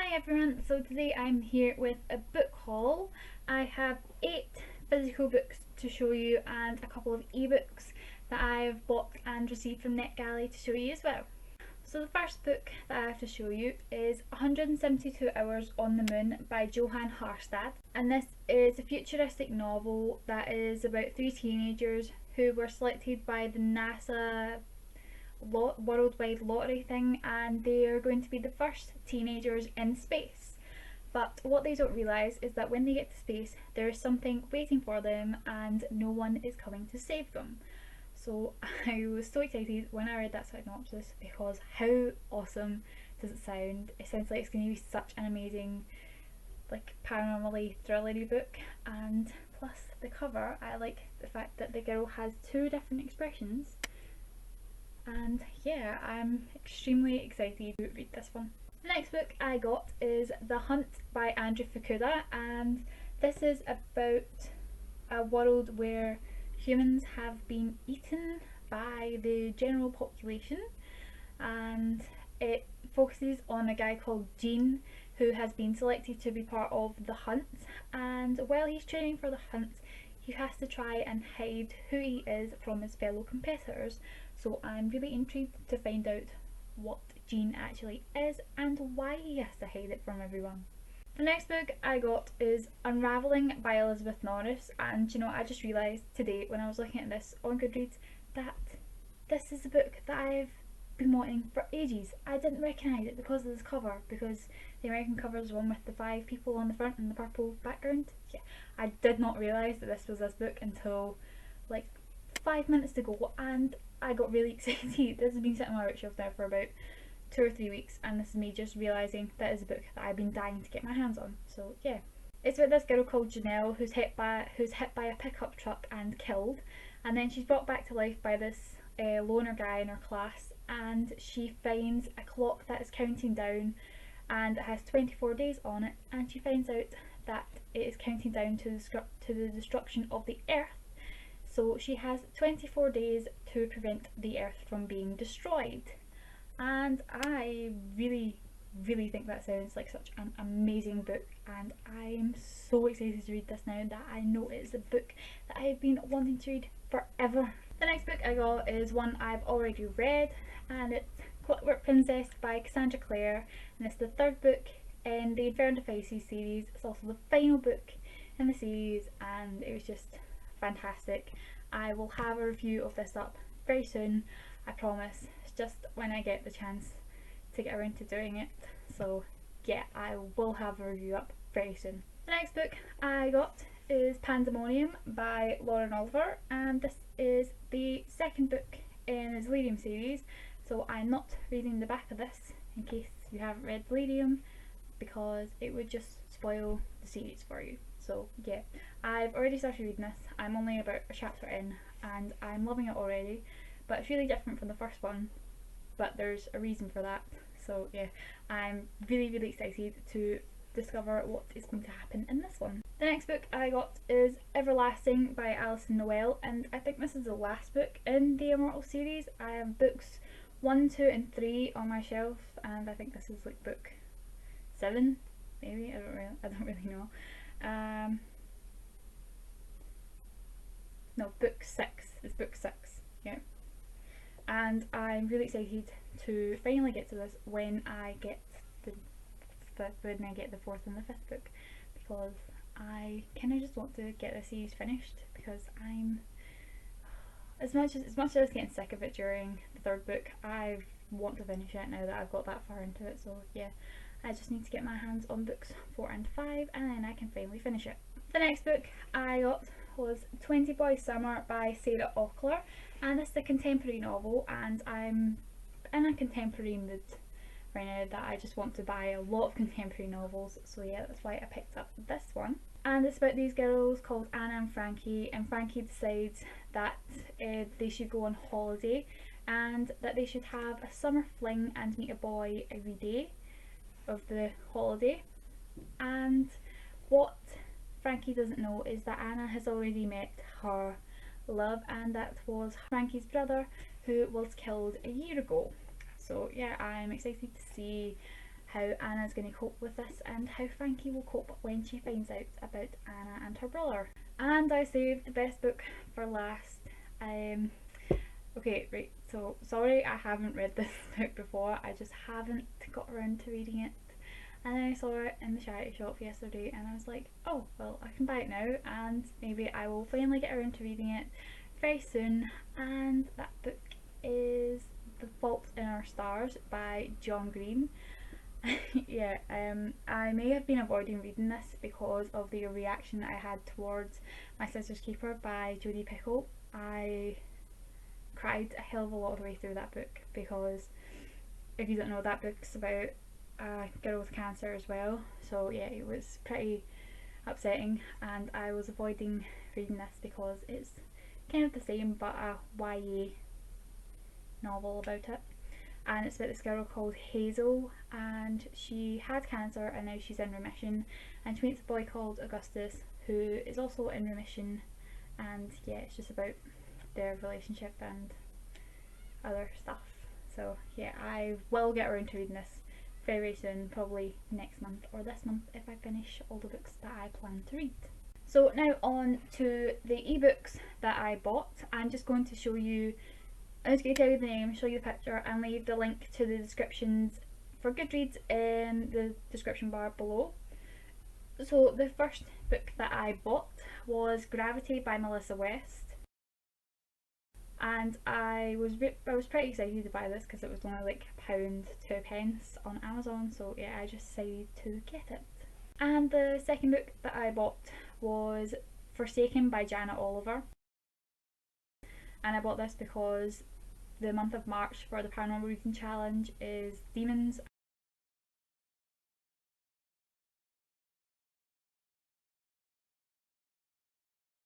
Hi everyone, so today I'm here with a book haul. I have 8 physical books to show you and a couple of ebooks that I've bought and received from Netgalley to show you as well. So the first book that I have to show you is 172 Hours on the Moon by Johan Harstad, and this is a futuristic novel that is about 3 teenagers who were selected by the NASA worldwide lottery thing, and they are going to be the first teenagers in space. But what they don't realise is that when they get to space there is something waiting for them and no one is coming to save them. So I was so excited when I read that synopsis because how awesome does it sound? It sounds like it's going to be such an amazing, like, paranormally thrillery book, and plus the cover, I like the fact that the girl has 2 different expressions. And yeah, I'm extremely excited to read this one. The next book I got is The Hunt by Andrew Fukuda, and this is about a world where humans have been eaten by the general population, and it focuses on a guy called Gene who has been selected to be part of the hunt, and while he's training for the hunt he has to try and hide who he is from his fellow competitors. So I'm really intrigued to find out what Gene actually is and why he has to hide it from everyone. The next book I got is Unraveling by Elizabeth Norris, and you know, I just realised today when I was looking at this on Goodreads that this is a book that I've been wanting for ages. I didn't recognise it because of this cover, because the American cover is the one with the 5 people on the front and the purple background. Yeah, I did not realise that this was this book until like 5 minutes ago, and I got really excited. This has been sitting on my bookshelf now for about 2 or 3 weeks, and this is me just realising that is a book that I've been dying to get my hands on. So yeah, it's about this girl called Janelle who's hit by a pickup truck and killed, and then she's brought back to life by this loner guy in her class, and she finds a clock that is counting down and it has 24 days on it, and she finds out that it is counting down to the destruction of the earth. So she has 24 days to prevent the earth from being destroyed, and I really think that sounds like such an amazing book, and I'm so excited to read this now that I know it's a book that I've been wanting to read forever. The next book I got is one I've already read, and it's Clockwork Princess by Cassandra Clare, and it's the 3rd book in the Inferno Faces series. It's also the final book in the series, and it was just fantastic. I will have a review of this up very soon, I promise. It's just when I get the chance to get around to doing it. So yeah, I will have a review up very soon. The next book I got is Pandemonium by Lauren Oliver, and this is the 2nd book in the Delirium series. So I'm not reading the back of this in case you haven't read Delirium, because it would just spoil the series for you. So yeah, I've already started reading this. I'm only about a chapter in and I'm loving it already, but it's really different from the first one, but there's a reason for that. So yeah, I'm really excited to discover what is going to happen in this one. The next book I got is Everlasting by Alison Noel, and I think this is the last book in the Immortal series. I have books 1, 2 and 3 on my shelf, and I think this is like book 7 maybe, I don't really know. No, book 6. It's book 6, yeah. And I'm really excited to finally get to this when I get the 4th and the 5th book, because I kind of just want to get the series finished, because I'm as much as I was getting sick of it during the 3rd book, I want to finish it now that I've got that far into it. So yeah, I just need to get my hands on books 4 and 5 and then I can finally finish it. The next book I got was 20 Boys Summer by Sarah Ockler, and it's a contemporary novel, and I'm in a contemporary mood right now that I just want to buy a lot of contemporary novels. So yeah, that's why I picked up this one. And it's about these girls called Anna and Frankie decides that they should go on holiday and that they should have a summer fling and meet a boy every day of the holiday. And what Frankie doesn't know is that Anna has already met her love, and that was Frankie's brother who was killed a year ago. So yeah, I'm excited to see how Anna's going to cope with this and how Frankie will cope when she finds out about Anna and her brother. And I saved the best book for last. Okay, right, so sorry I haven't read this book before, I just haven't got around to reading it. And then I saw it in the charity shop yesterday and I was like, oh, well, I can buy it now and maybe I will finally get around to reading it very soon. And that book is The Fault in Our Stars by John Green. Yeah, I may have been avoiding reading this because of the reaction that I had towards My Sister's Keeper by Jodi Picoult. I cried a hell of a lot of the way through that book because, if you don't know, that book's about a girl with cancer as well. So yeah, it was pretty upsetting and I was avoiding reading this because it's kind of the same but a YA novel about it. And it's about this girl called Hazel and she had cancer and now she's in remission, and she meets a boy called Augustus who is also in remission, and yeah, it's just about their relationship and other stuff. So yeah, I will get around to reading this very soon, probably next month or this month if I finish all the books that I plan to read. So now on to the ebooks that I bought. I'm just going to show you, I'm just going to tell you the name, show you the picture and leave the link to the descriptions for Goodreads in the description bar below. So the first book that I bought was Gravity by Melissa West. And I was pretty excited to buy this because it was only like £1 to a pence on Amazon, so yeah, I just decided to get it. And the second book that I bought was Forsaken by Janet Oliver. And I bought this because the month of March for the Paranormal Reading Challenge is demons,